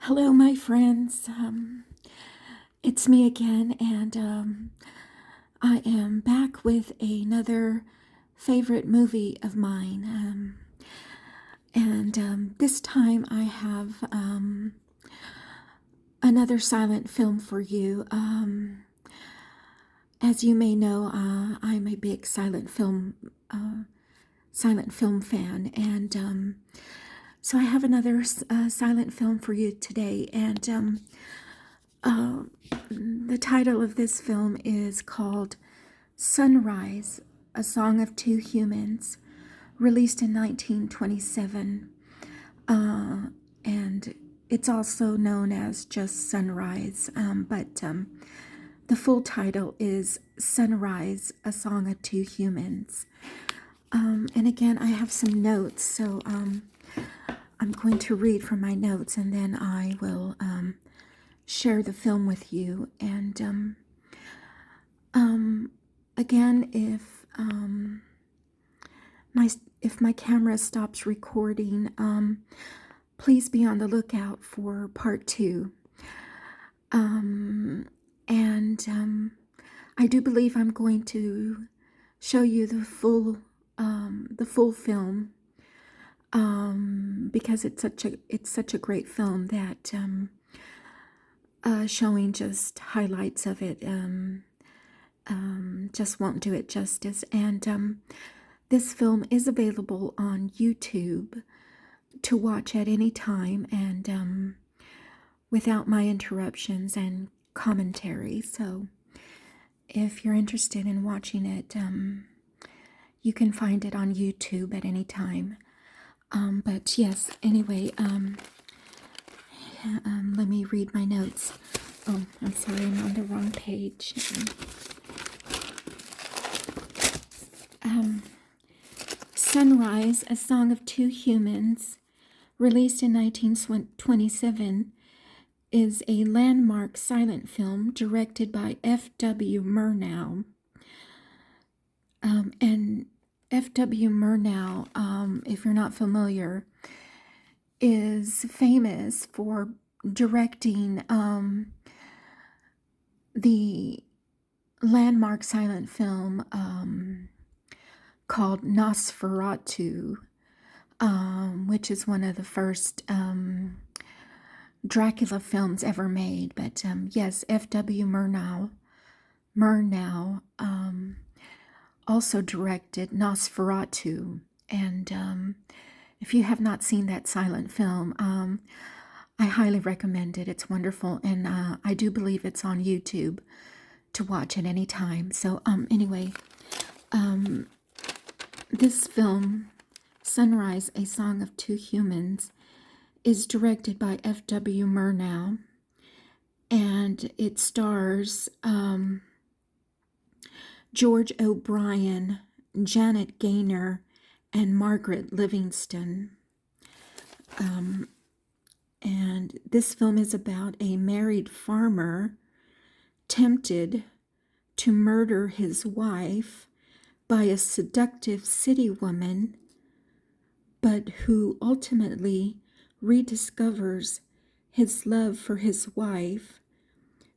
Hello, my friends. It's me again, and I am back with another favorite movie of mine. And this time I have another silent film for you. As you may know, I'm a big silent film fan, and so I have another silent film for you today, and the title of this film is called Sunrise, A Song of Two Humans, released in 1927, and it's also known as just Sunrise, but the full title is Sunrise, A Song of Two Humans. And again, I have some notes, so I'm going to read from my notes, and then I will share the film with you. And again, if my camera stops recording, please be on the lookout for part 2. And I do believe I'm going to show you the full film, because it's such a great film that showing just highlights of it just won't do it justice. And this film is available on YouTube to watch at any time, and without my interruptions and commentary. So if you're interested in watching it, you can find it on YouTube at any time. But yes, anyway, let me read my notes. Oh, I'm sorry, I'm on the wrong page. Sunrise, A Song of Two Humans, released in 1927, is a landmark silent film directed by F.W. Murnau. And F.W. Murnau, if you're not familiar, is famous for directing the landmark silent film called Nosferatu, which is one of the first Dracula films ever made. But yes, F.W. Murnau also directed Nosferatu, and if you have not seen that silent film, I highly recommend it. It's wonderful, and I do believe it's on YouTube to watch at any time. So anyway, this film, Sunrise, A Song of Two Humans, is directed by F.W. Murnau, and it stars George O'Brien, Janet Gaynor, and Margaret Livingston. And this film is about a married farmer tempted to murder his wife by a seductive city woman, but who ultimately rediscovers his love for his wife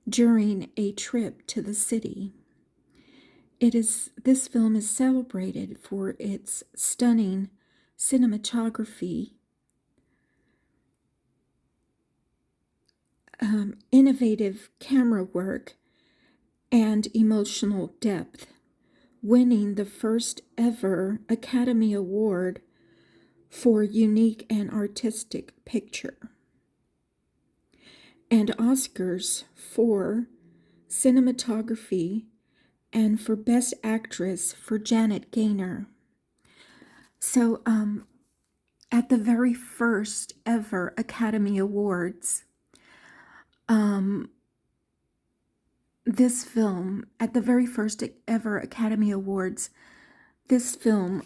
during a trip to the city. This film is celebrated for its stunning cinematography, innovative camera work, and emotional depth, winning the first ever Academy Award for Unique and Artistic Picture, and Oscars for Cinematography and for Best Actress for Janet Gaynor. So at the very first ever Academy Awards, this film, at the very first ever Academy Awards, this film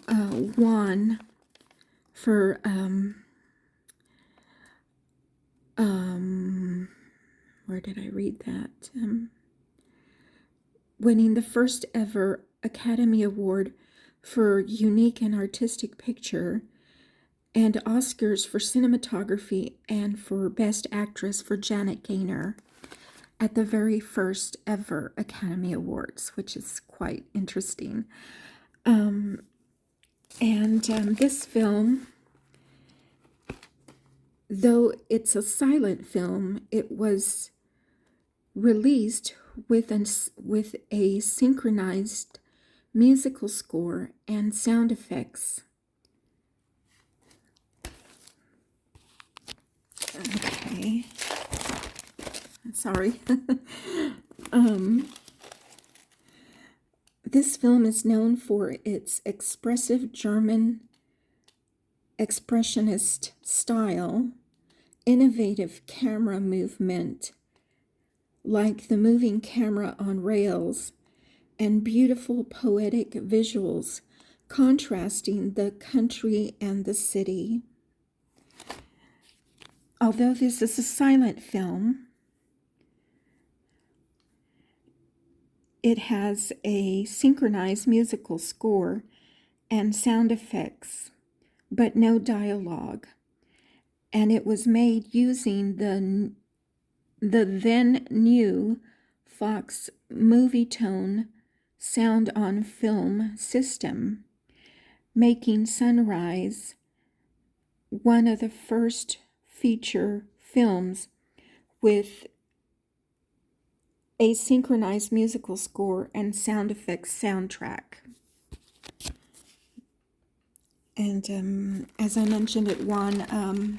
won for where did I read that? Winning the first ever Academy Award for Unique and Artistic Picture and Oscars for cinematography and for Best Actress for Janet Gaynor at the very first ever Academy Awards, which is quite interesting. This film, though it's a silent film, it was released with a synchronized musical score and sound effects. Okay. Sorry. This film is known for its expressive German expressionist style, innovative camera movement, like the moving camera on rails, and beautiful poetic visuals contrasting the country and the city. Although this is a silent film, it has a synchronized musical score and sound effects, but no dialogue. And it was made using the then new Fox Movietone sound on film system, making Sunrise one of the first feature films with a synchronized musical score and sound effects soundtrack. And as I mentioned, it won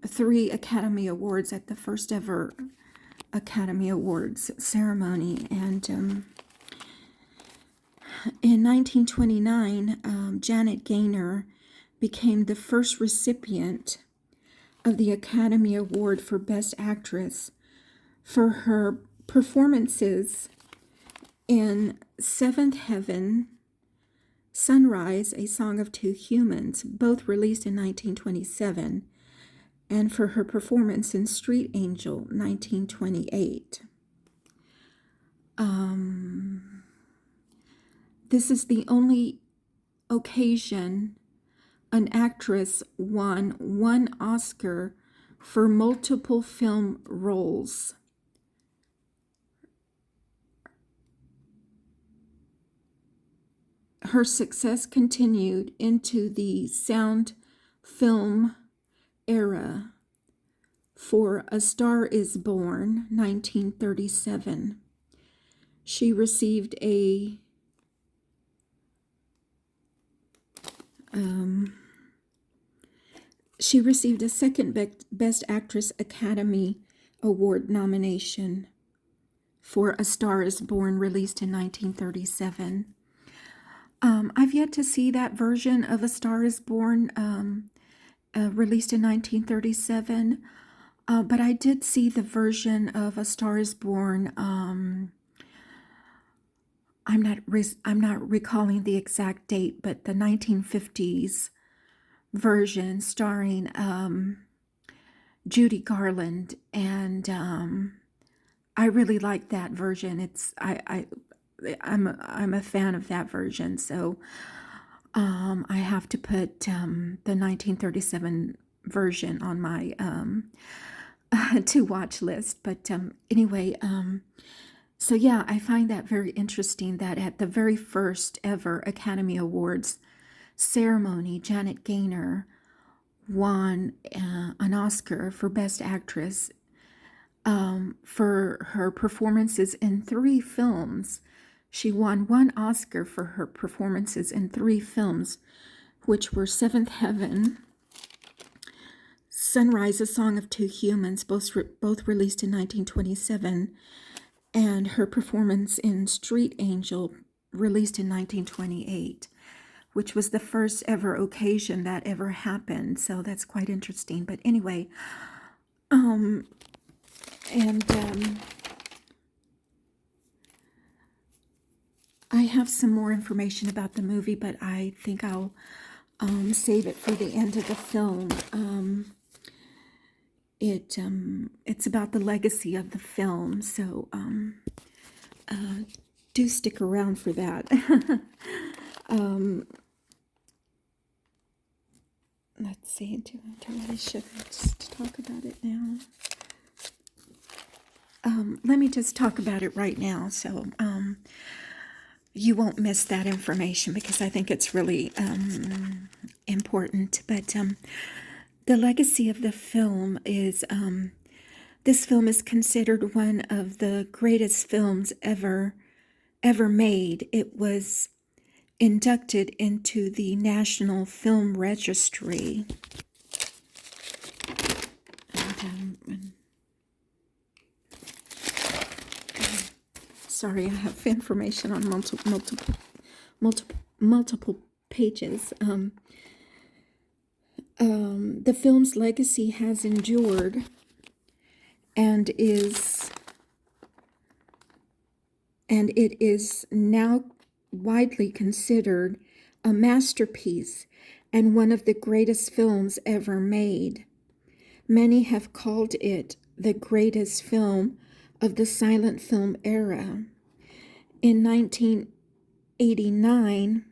3 Academy Awards at the first ever Academy Awards ceremony. And in 1929, Janet Gaynor became the first recipient of the Academy Award for Best Actress for her performances in Seventh Heaven, Sunrise, A Song of Two Humans, both released in 1927, and for her performance in Street Angel, 1928. This is the only occasion an actress won 1 Oscar for multiple film roles. Her success continued into the sound film era for A Star is Born, 1937. She received a second Best Actress Academy Award nomination for A Star is Born, released in 1937. I've yet to see that version of A Star is Born, released in 1937, but I did see the version of A Star is Born. I'm not recalling the exact date, but the 1950s version starring Judy Garland, and I really like that version. I'm a fan of that version, so I have to put the 1937 version on my to watch list. But anyway, so yeah, I find that very interesting that at the very first ever Academy Awards ceremony, Janet Gaynor won an Oscar for Best Actress for her performances in 3 films. She won 1 Oscar for her performances in 3 films, which were Seventh Heaven, Sunrise, A Song of Two Humans, both released in 1927, and her performance in Street Angel, released in 1928, which was the first ever occasion that ever happened. So that's quite interesting. But anyway, I have some more information about the movie, but I think I'll save it for the end of the film. It's about the legacy of the film, so do stick around for that. let's see, should I just talk about it now? Let me just talk about it right now, so you won't miss that information, because I think it's really important. But the legacy of the film is, this film is considered one of the greatest films ever made. It was inducted into the National Film Registry. Sorry, I have information on multiple pages. The film's legacy has endured and it is now widely considered a masterpiece and one of the greatest films ever made. Many have called it the greatest film of the silent film era. In 1989,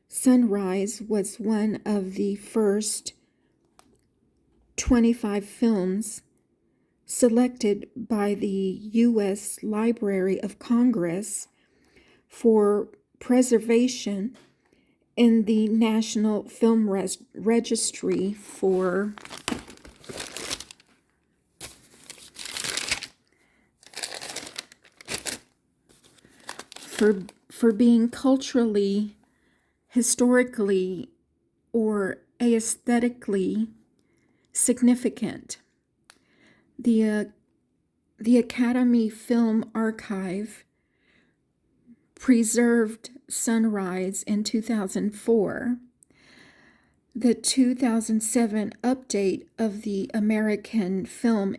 Sunrise was one of the first 25 films selected by the U.S. Library of Congress for preservation in the National Film Registry for being culturally, historically, or aesthetically significant. The Academy Film Archive preserved Sunrise in 2004. The 2007 update of the American Film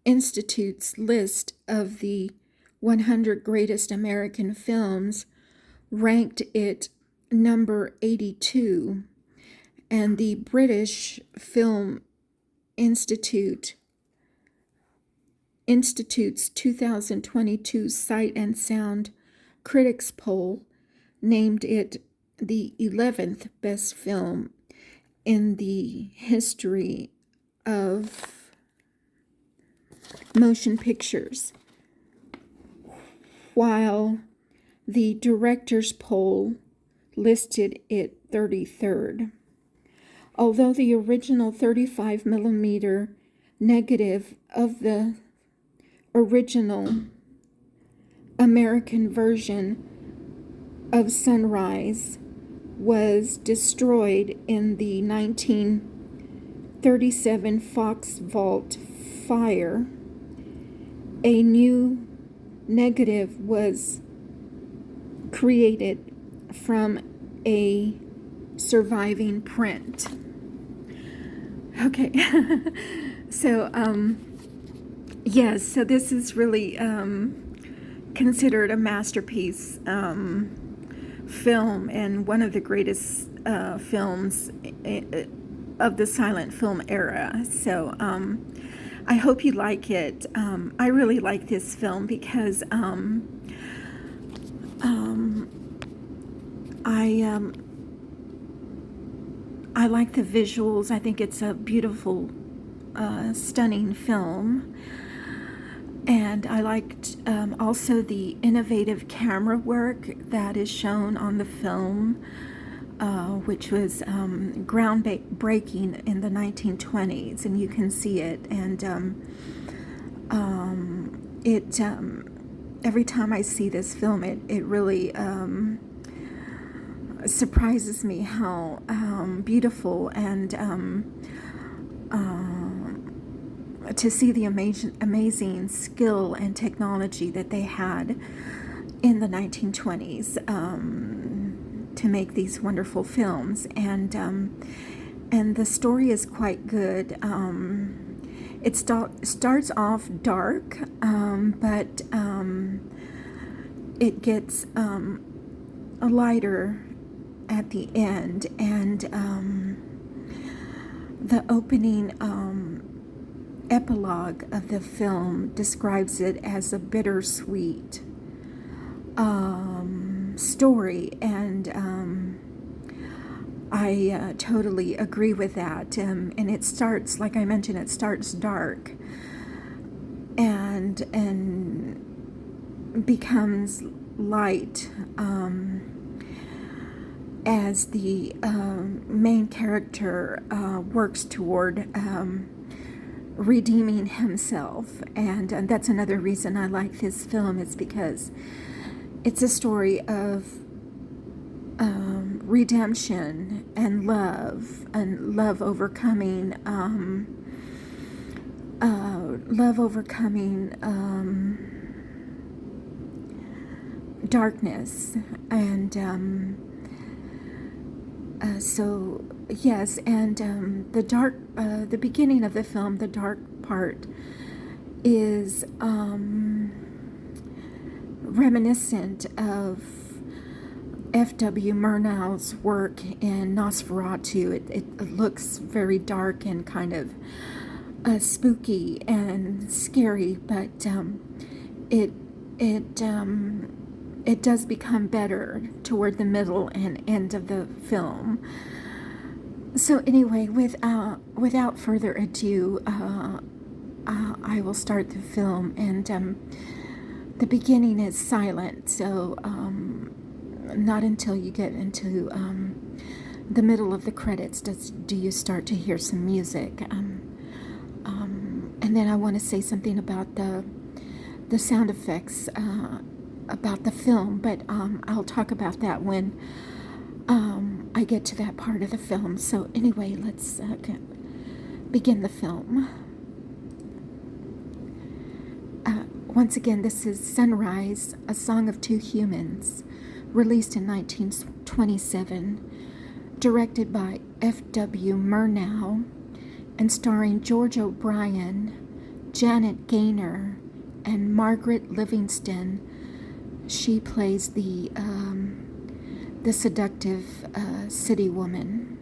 Institute's list of the 100 greatest American films ranked it number 82, and the British Film Institute's 2022 Sight and Sound Critics Poll named it the 11th best film in the history of motion pictures, while the director's poll listed it 33rd. Although the original 35mm negative of the original American version of Sunrise was destroyed in the 1937 Fox Vault fire, a new negative was created from a surviving print. Okay, so yes, so this is really considered a masterpiece film and one of the greatest films of the silent film era. So I hope you like it. I really like this film because I like the visuals. I think it's a beautiful, stunning film. And I liked also the innovative camera work that is shown on the film, which was groundbreaking in the 1920s, and you can see it. And every time I see this film, it really surprises me how beautiful and to see the amazing skill and technology that they had in the 1920s to make these wonderful films. And the story is quite good. It starts off dark, but it gets lighter at the end, and the opening epilogue of the film describes it as a bittersweet story, and I totally agree with that. And it starts, like I mentioned, it starts dark and becomes light as the main character works toward redeeming himself. And that's another reason I like this film, is because it's a story of redemption and love overcoming darkness. And so yes, and the beginning of the film, the dark part, is reminiscent of F.W. Murnau's work in Nosferatu. It looks very dark and kind of spooky and scary, but it does become better toward the middle and end of the film. So anyway, without further ado, I will start the film. And the beginning is silent, so not until you get into the middle of the credits do you start to hear some music. And then I want to say something about the sound effects about the film, but I'll talk about that when I get to that part of the film. So anyway, let's begin the film. Once again, this is Sunrise, A Song of Two Humans, released in 1927, directed by F.W. Murnau, and starring George O'Brien, Janet Gaynor, and Margaret Livingston. She plays the seductive city woman.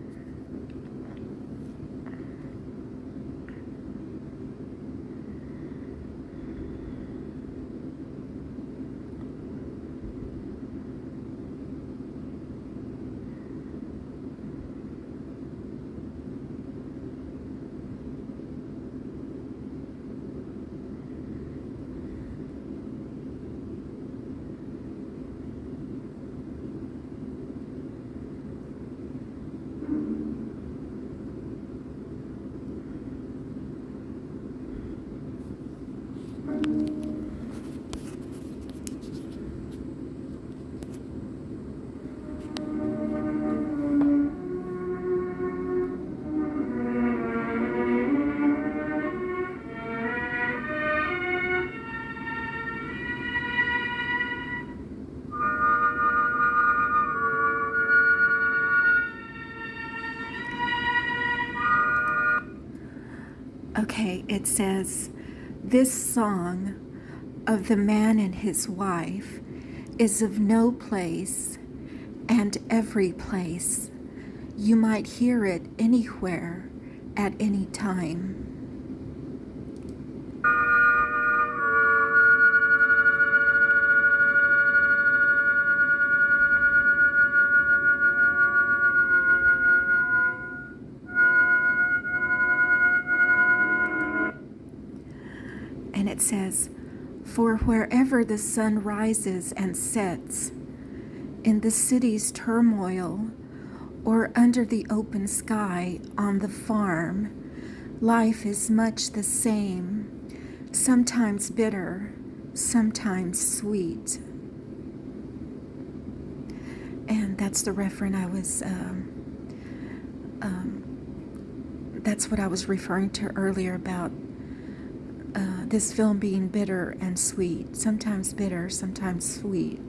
Okay, it says, "This song of the man and his wife is of no place and every place. You might hear it anywhere at any time." And it says, "For wherever the sun rises and sets, in the city's turmoil, or under the open sky on the farm, life is much the same, sometimes bitter, sometimes sweet." And that's the reference I was, that's what I was referring to earlier about this film being bitter and sweet, sometimes bitter, sometimes sweet.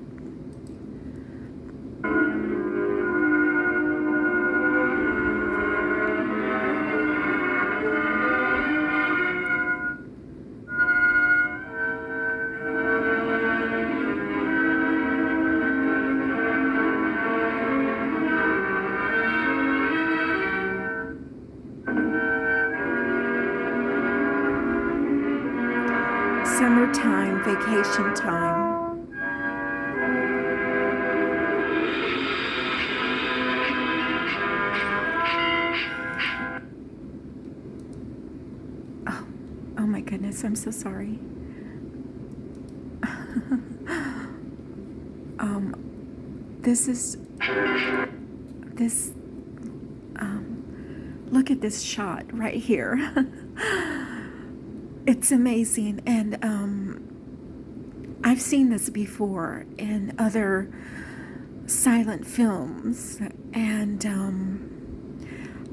Summertime, vacation time. goodness, I'm so sorry. This look at this shot right here. It's amazing, and I've seen this before in other silent films, and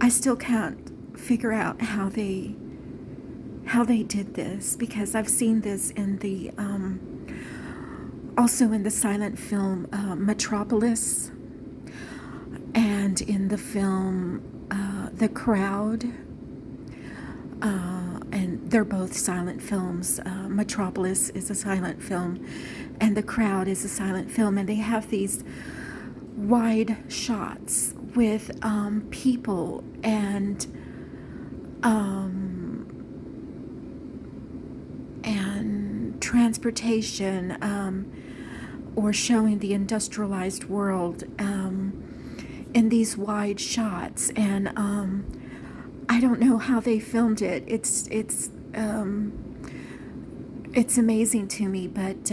I still can't figure out how they did this, because I've seen this in the also in the silent film Metropolis, and in the film The Crowd, and they're both silent films. Metropolis is a silent film, and The Crowd is a silent film, and they have these wide shots with people and transportation, or showing the industrialized world in these wide shots, and I don't know how they filmed it. It's amazing to me, but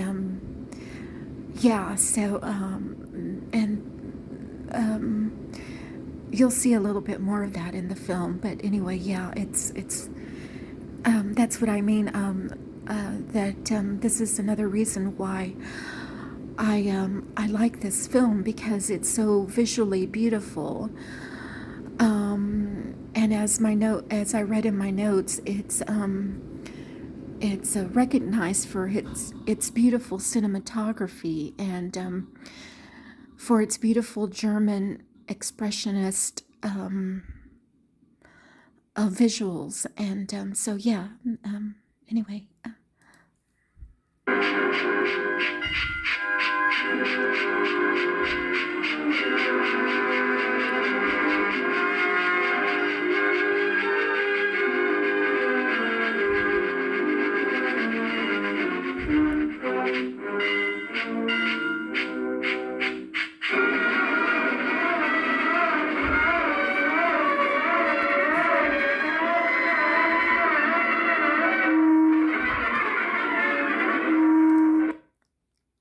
yeah. So you'll see a little bit more of that in the film. But anyway, yeah, it's that's what I mean. That this is another reason why I like this film, because it's so visually beautiful. And as I read in my notes, it's recognized for its beautiful cinematography, and for its beautiful German expressionist visuals. And so yeah. Anyway.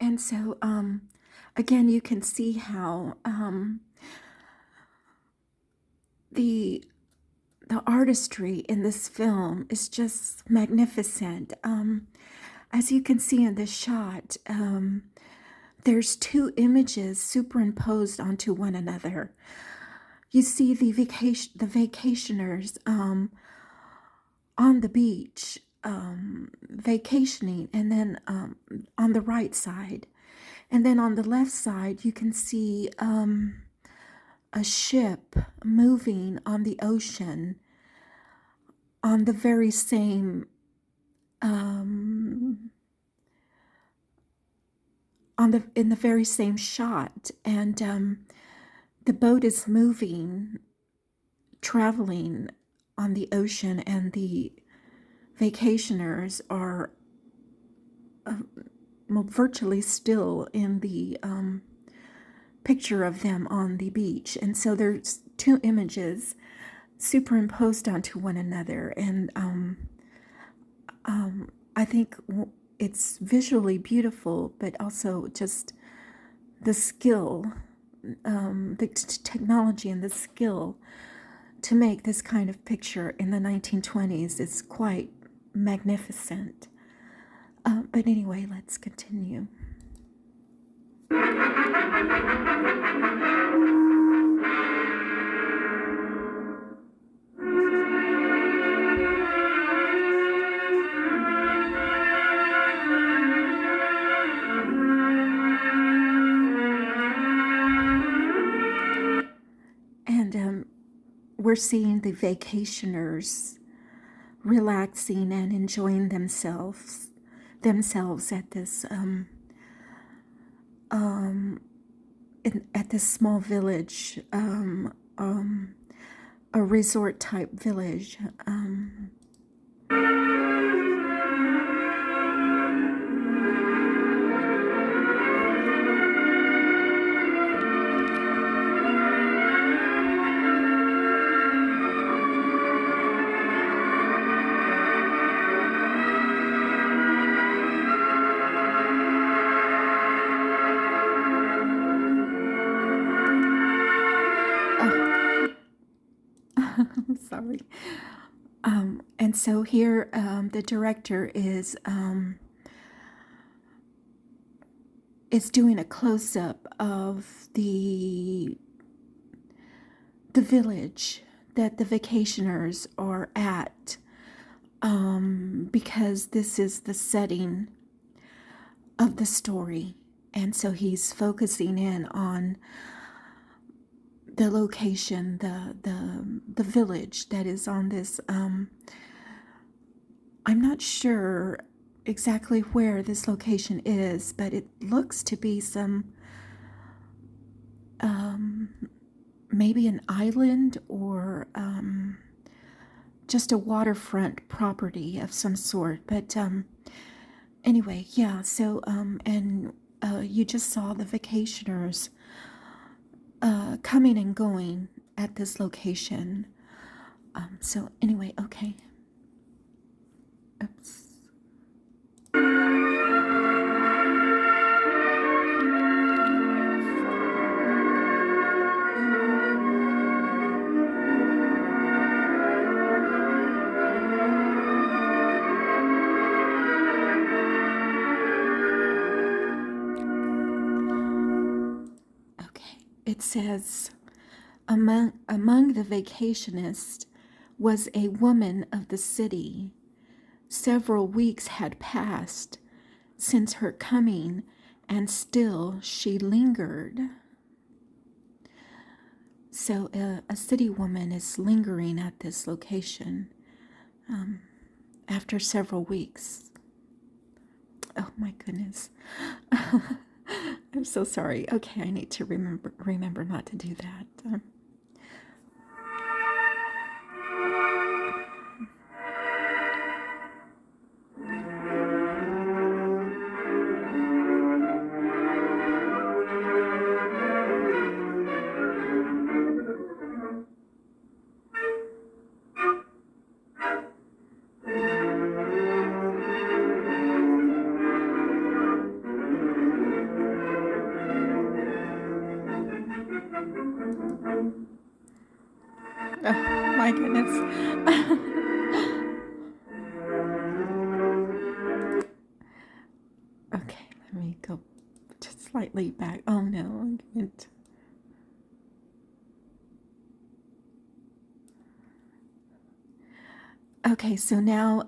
And so, again, you can see how the artistry in this film is just magnificent. As you can see in this shot, there's two images superimposed onto one another. You see the vacationers on the beach, vacationing, and then on the right side. And then on the left side, you can see a ship moving on the ocean on the very same in the very same shot. And the boat is moving, traveling on the ocean, and the vacationers are virtually still in the picture of them on the beach. And so there's two images superimposed onto one another, and I think it's visually beautiful, but also just the skill, the technology and the skill to make this kind of picture in the 1920s is quite magnificent. But anyway, let's continue. And we're seeing the vacationers relaxing and enjoying themselves at this at this small village, a resort type village. Sorry. And so here, the director is doing a close-up of the village that the vacationers are at, because this is the setting of the story. And so he's focusing in on the location, the village that is on this. I'm not sure exactly where this location is, but it looks to be some maybe an island or just a waterfront property of some sort. But anyway, yeah. So and you just saw the vacationers coming and going at this location. So anyway, okay. Oops. Okay. It says, among the vacationists was a woman of the city. Several weeks had passed since her coming, and still she lingered. So a city woman is lingering at this location after several weeks. Oh my goodness. I'm so sorry. Okay, I need to remember not to do that. Oh my goodness. Okay, let me go just slightly back. Oh no, I went. Okay, so now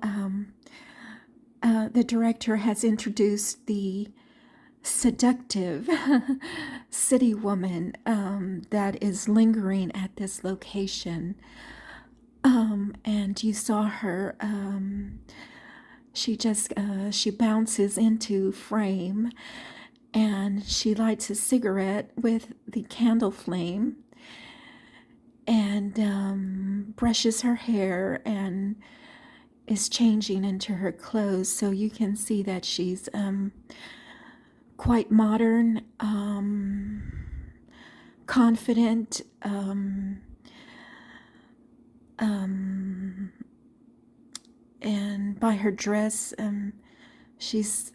the director has introduced the seductive city woman that is lingering at this location. And you saw her, she bounces into frame, and she lights a cigarette with the candle flame, and brushes her hair and is changing into her clothes. So you can see that she's quite modern, confident, and by her dress, she's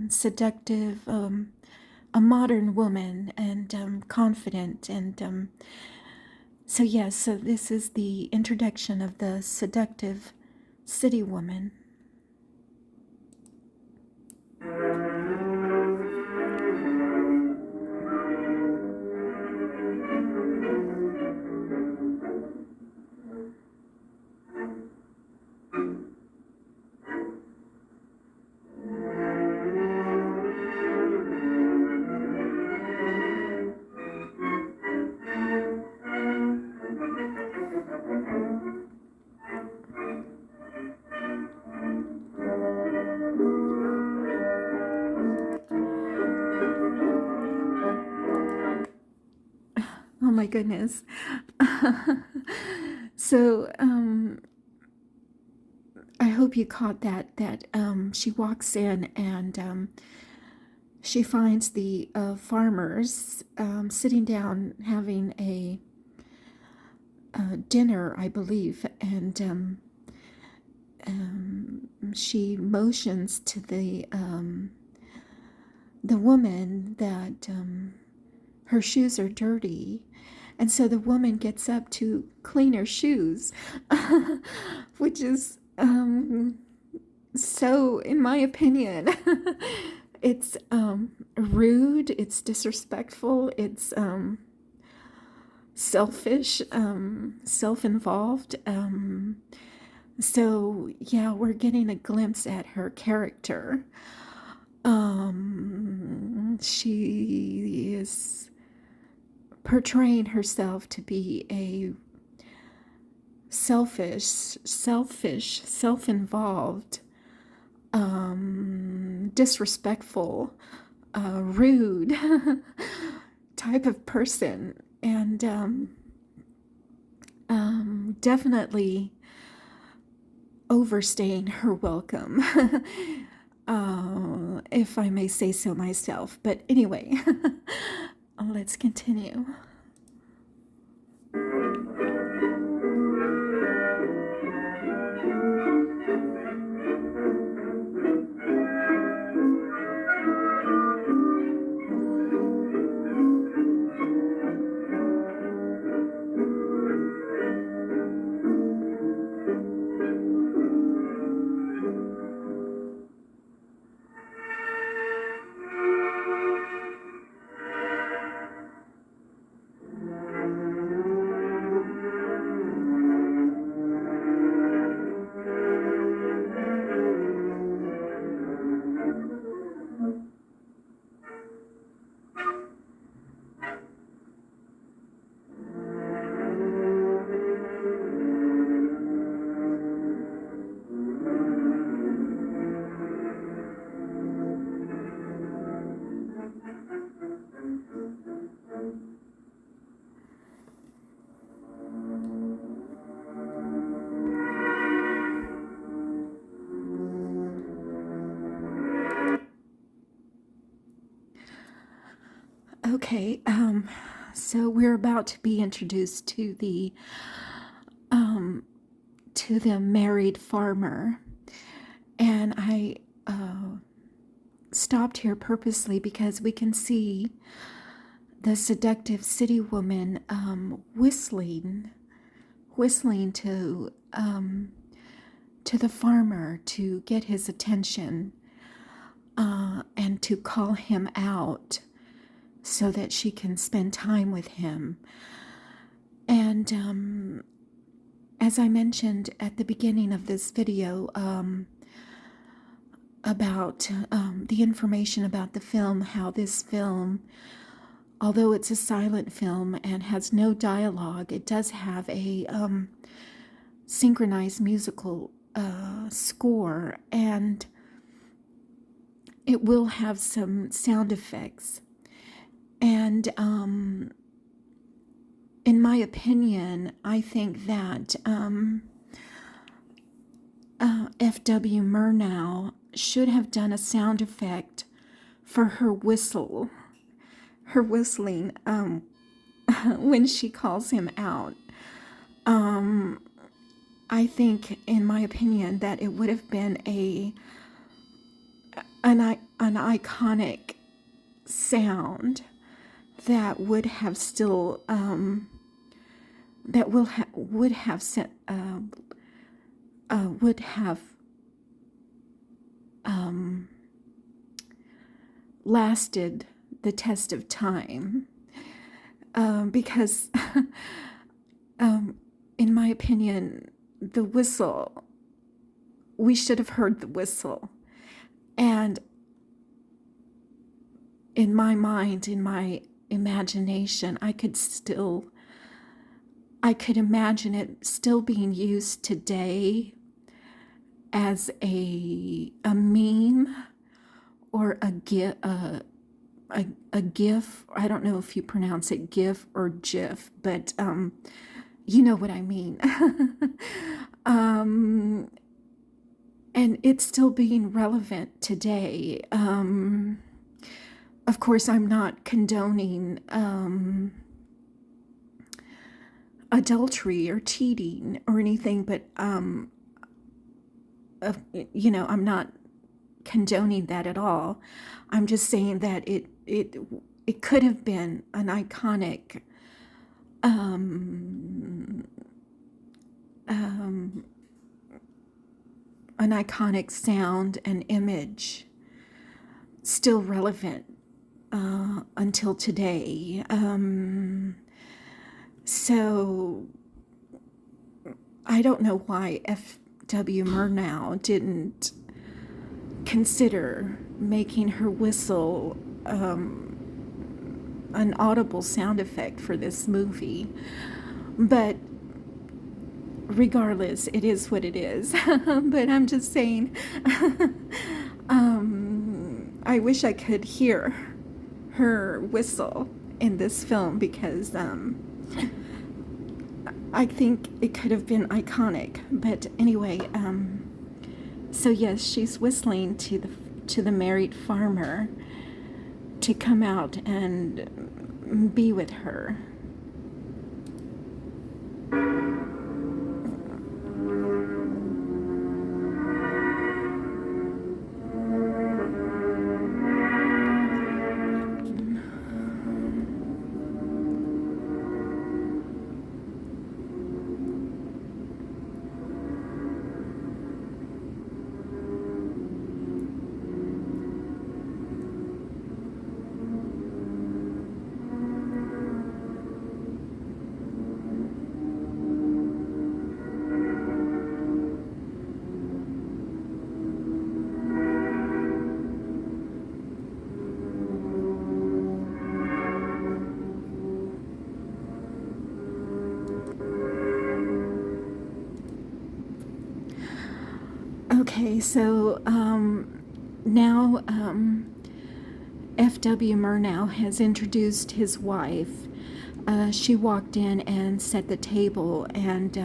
seductive, a modern woman, and confident. And so yes, so this is the introduction of the seductive city woman. Oh my goodness. So I hope you caught that she walks in, and she finds the farmers sitting down having a dinner, I believe, and she motions to the woman that her shoes are dirty, And so the woman gets up to clean her shoes, which is so, in my opinion, it's rude, it's disrespectful, it's selfish, self-involved. So, yeah, we're getting a glimpse at her character. She is portraying herself to be a selfish, self-involved, disrespectful, rude type of person, and definitely overstaying her welcome, if I may say so myself. But anyway, let's continue. Okay, so we're about to be introduced to the married farmer, and I stopped here purposely because we can see the seductive city woman whistling to the farmer to get his attention, and to call him out so that she can spend time with him. And as I mentioned at the beginning of this video, about the information about the film, how this film, although it's a silent film and has no dialogue, it does have a synchronized musical score, and it will have some sound effects. And in my opinion, I think that F.W. Murnau should have done a sound effect for her whistling when she calls him out. I think, in my opinion, that it would have been an iconic sound that would have still would have lasted the test of time, because in my opinion, the whistle, we should have heard the whistle. And in my mind, in my imagination, I could imagine it still being used today as a meme or a gif. I don't know if you pronounce it GIF or GIF, but you know what I mean. And it's still being relevant today. Of course, I'm not condoning adultery or cheating or anything, but I'm not condoning that at all. I'm just saying that it could have been an iconic um, um, an iconic sound and image still relevant until today. So I don't know why F.W. Murnau didn't consider making her whistle an audible sound effect for this movie. But regardless, it is what it is. But I'm just saying, I wish I could hear her whistle in this film, because I think it could have been iconic. But anyway, so yes, she's whistling to the married farmer to come out and be with her. Okay, so now F.W. Murnau has introduced his wife. She walked in and set the table, and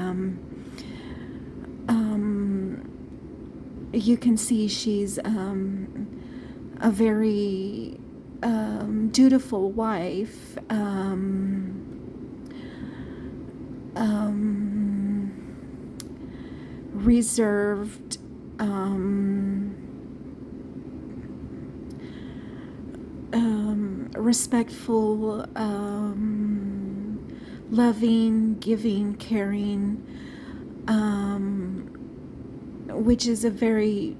you can see she's a very dutiful wife. Reserved, respectful, loving, giving, caring, which is a very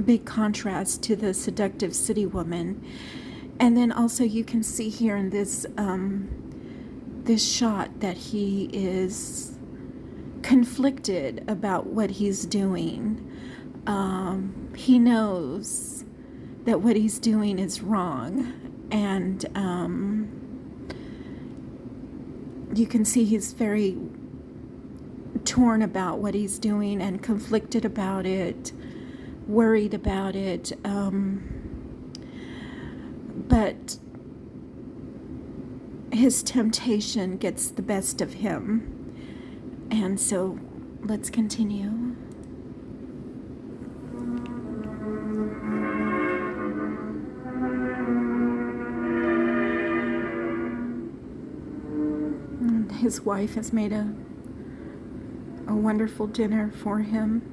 big contrast to the seductive city woman. And then also you can see here in this this shot that he is conflicted about what he's doing. He knows that what he's doing is wrong, and you can see he's very torn about what he's doing and conflicted about it, worried about it, but his temptation gets the best of him. And so let's continue. And his wife has made a wonderful dinner for him.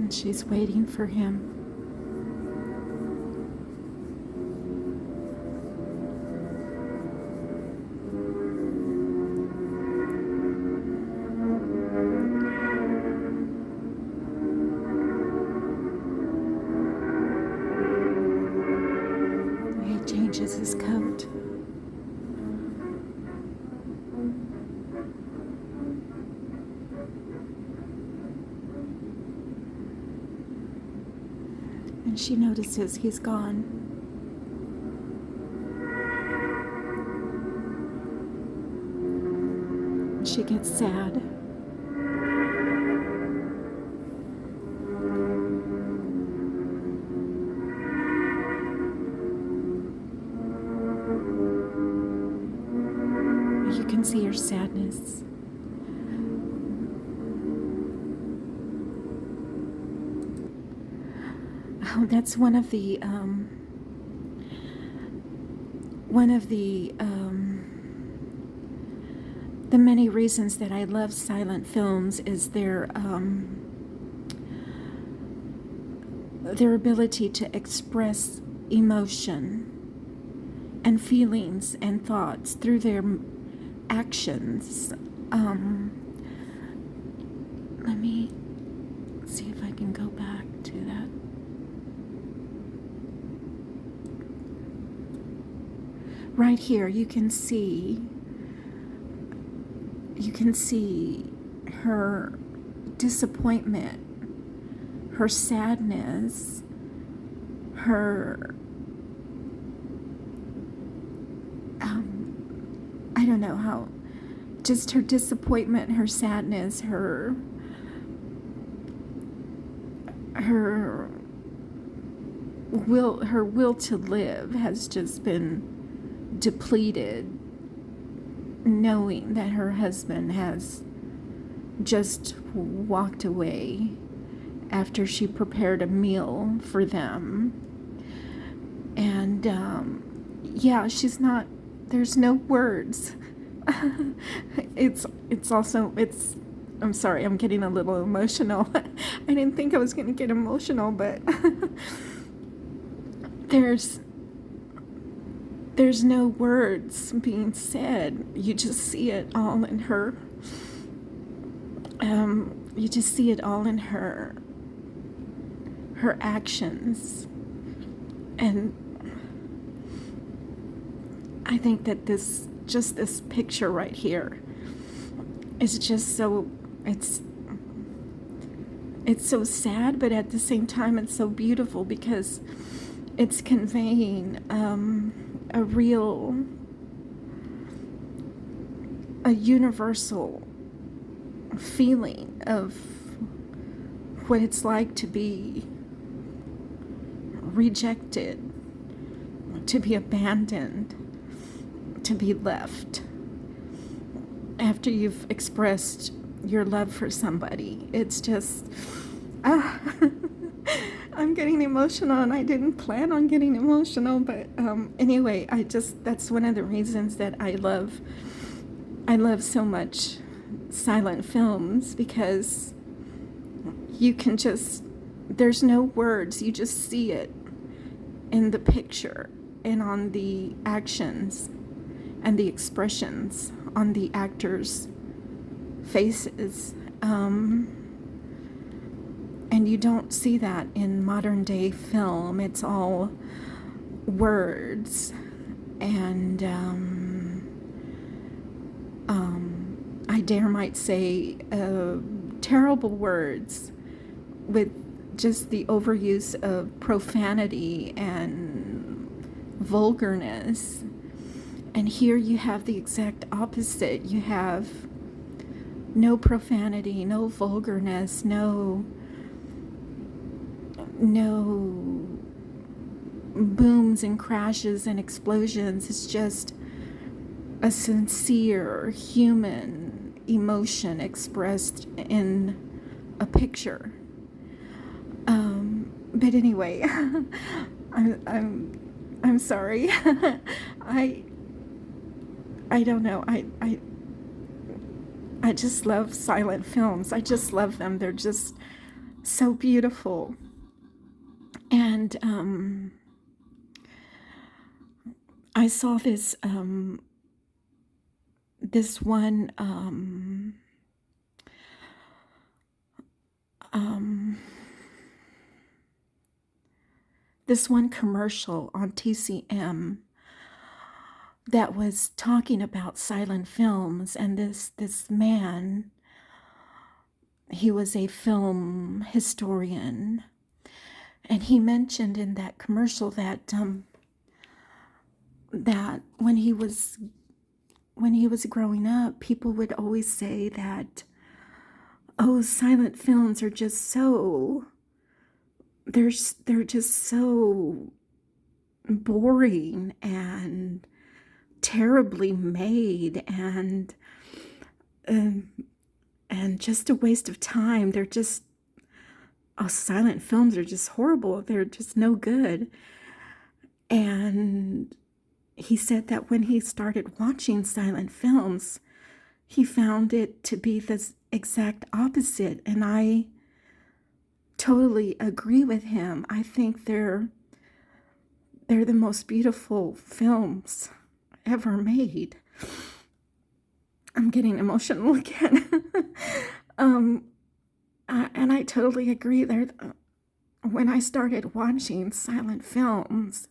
She's waiting for him. He changes his coat. And she notices he's gone. She gets sad. You can see her sadness. Oh, that's one of the the many reasons that I love silent films is their ability to express emotion and feelings and thoughts through their actions. Let me see if I can go back to that. Right here, you can see her disappointment, her sadness, her I don't know how, just her disappointment, her sadness, her will to live has just been depleted, knowing that her husband has just walked away after she prepared a meal for them. And yeah, there's no words. I'm sorry, I'm getting a little emotional. I didn't think I was going to get emotional, but there's no words being said. You just see it all in her. You just see it all in her actions. And I think that this picture right here is just so, it's so sad, but at the same time it's so beautiful because it's conveying a universal feeling of what it's like to be rejected, to be abandoned, to be left after you've expressed your love for somebody. It's just, I'm getting emotional, and I didn't plan on getting emotional, but anyway, that's one of the reasons that I love so much silent films, because you can there's no words, you just see it in the picture and on the actions and the expressions on the actors' faces. And you don't see that in modern day film. It's all words and I might say terrible words with just the overuse of profanity and vulgarness. And here you have the exact opposite. You have no profanity, no vulgarness, no booms and crashes and explosions. It's just a sincere human emotion expressed in a picture. But anyway, I'm sorry. I don't know. I just love silent films. I just love them. They're just so beautiful. And I saw this one commercial on TCM that was talking about silent films, and this man, he was a film historian, and he mentioned in that commercial that that when he was growing up, people would always say that, oh, silent films are just so, they're just so boring and terribly made and just a waste of time. They're just oh, silent films are just horrible. They're just no good. And he said that when he started watching silent films, he found it to be the exact opposite. And I totally agree with him. I think they're the most beautiful films ever made. I'm getting emotional again. And I totally agree. When I started watching silent films,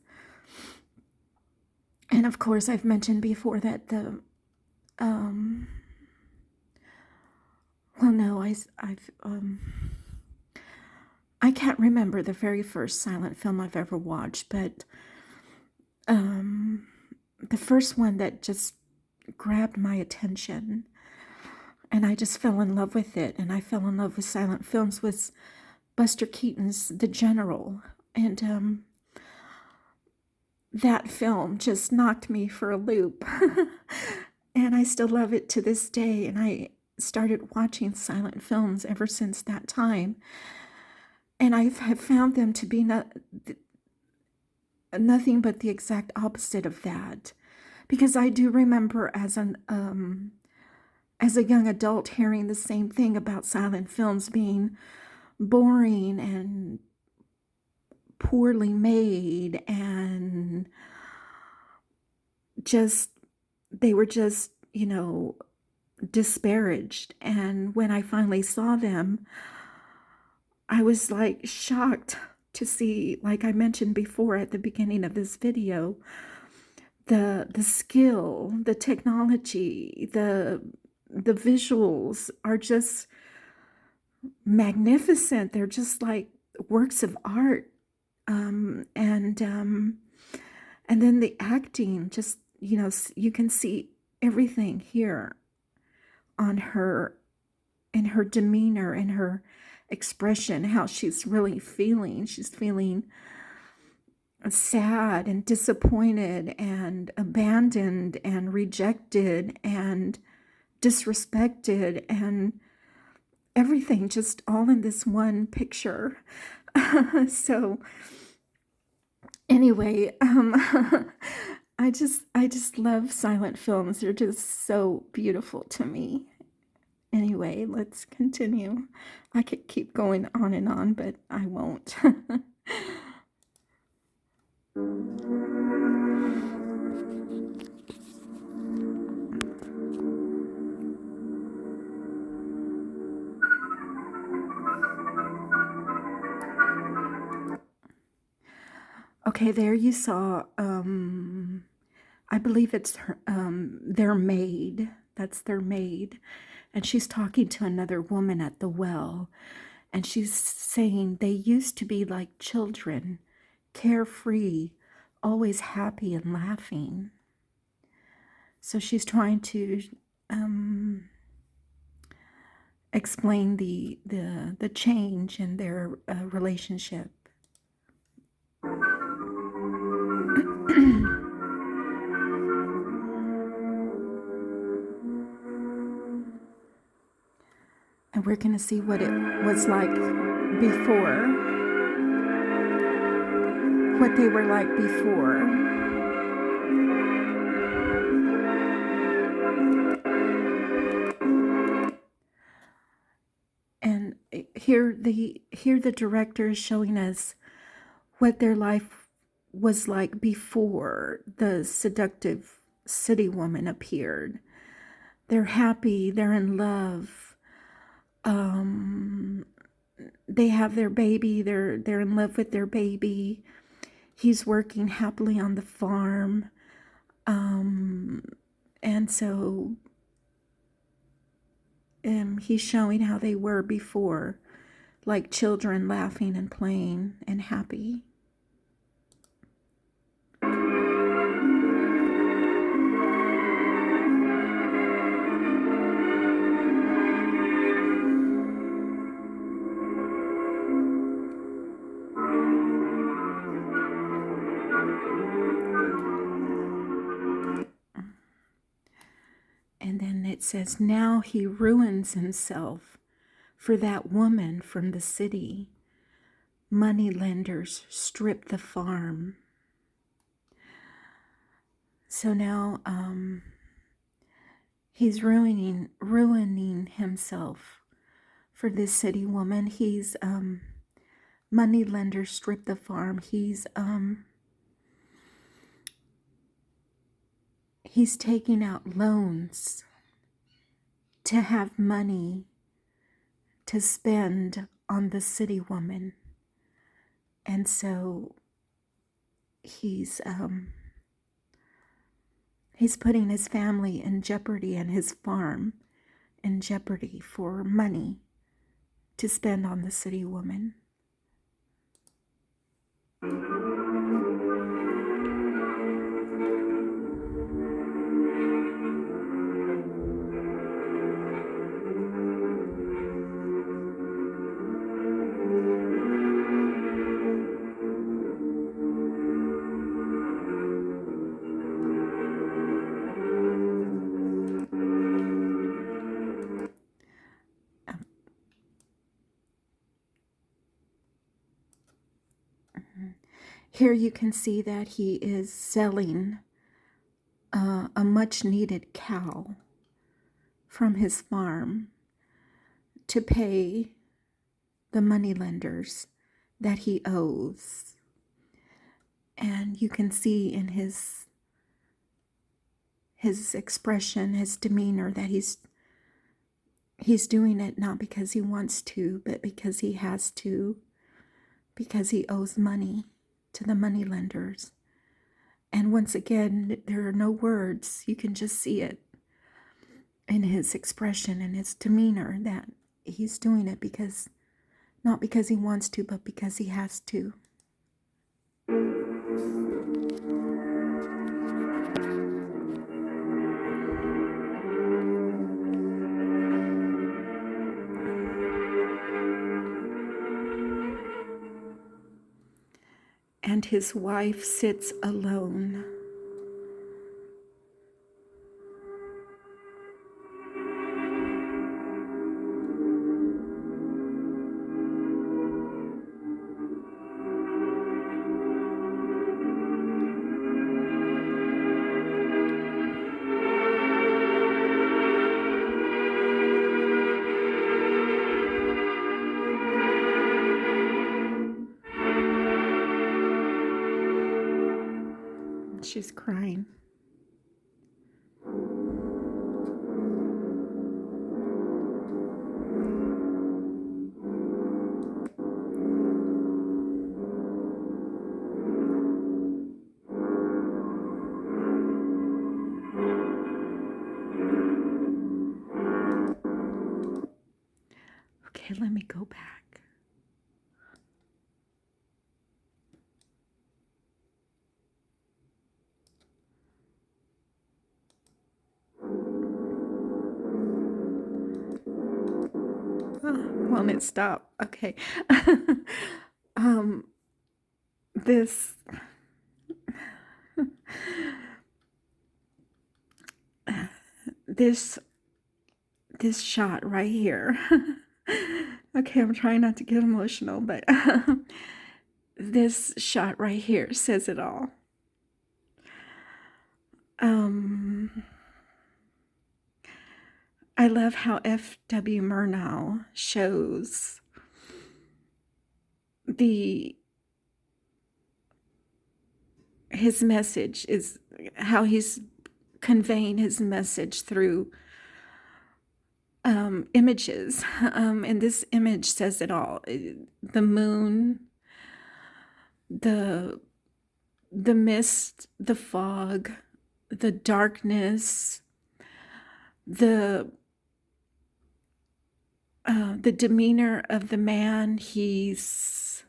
and of course I've mentioned before that I can't remember the very first silent film I've ever watched, but the first one that just grabbed my attention and I just fell in love with it, and I fell in love with silent films, was Buster Keaton's The General. And that film just knocked me for a loop. And I still love it to this day, and I started watching silent films ever since that time. And I have found them to be nothing but the exact opposite of that. Because I do remember as a young adult hearing the same thing about silent films being boring and poorly made, and they were just, disparaged. And when I finally saw them, I was like shocked to see, like I mentioned before at the beginning of this video, the skill, the technology, the visuals are just magnificent. They're just like works of art. And then the acting, just, you can see everything here on her, in her demeanor, in her expression, how she's really feeling. She's feeling sad and disappointed and abandoned and rejected and disrespected and everything, just all in this one picture. So anyway, I just love silent films. They're just so beautiful to me. Anyway, let's continue. I could keep going on and on, but I won't. Okay, there you saw, I believe it's their maid. That's their maid. And she's talking to another woman at the well. And she's saying they used to be like children, carefree, always happy and laughing. So she's trying to explain the change in their relationship. And we're going to see what it was like before, what they were like before. And here the director is showing us what their life was like before the seductive city woman appeared. They're happy, they're in love. They have their baby, they're in love with their baby. He's working happily on the farm. And so he's showing how they were before, like children laughing and playing and happy. And then it says, now he ruins himself for that woman from the city. money lenders strip the farm. So now he's ruining himself for this city woman. He's money lenders strip the farm. He's taking out loans to have money to spend on the city woman. And so he's putting his family in jeopardy and his farm in jeopardy for money to spend on the city woman. Here you can see that he is selling a much needed cow from his farm to pay the money lenders that he owes. And you can see in his expression, his demeanor, that he's doing it not because he wants to, but because he has to, because he owes money to the money lenders. And once again, there are no words. You can just see it in his expression and his demeanor that he's doing it because, not because he wants to, but because he has to. And his wife sits alone. She's crying. Okay, let me go back. Won't it stop? Okay. This this shot right here. Okay, I'm trying not to get emotional, but this shot right here says it all. I love how F.W. Murnau shows his message, is how he's conveying his message through images. And this image says it all. The moon, the mist, the fog, the darkness, the demeanor of the man. He's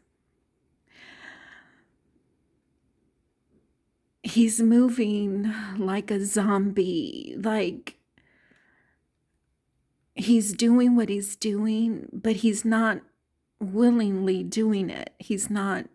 moving like a zombie, like he's doing what he's doing, but he's not willingly doing it. He's not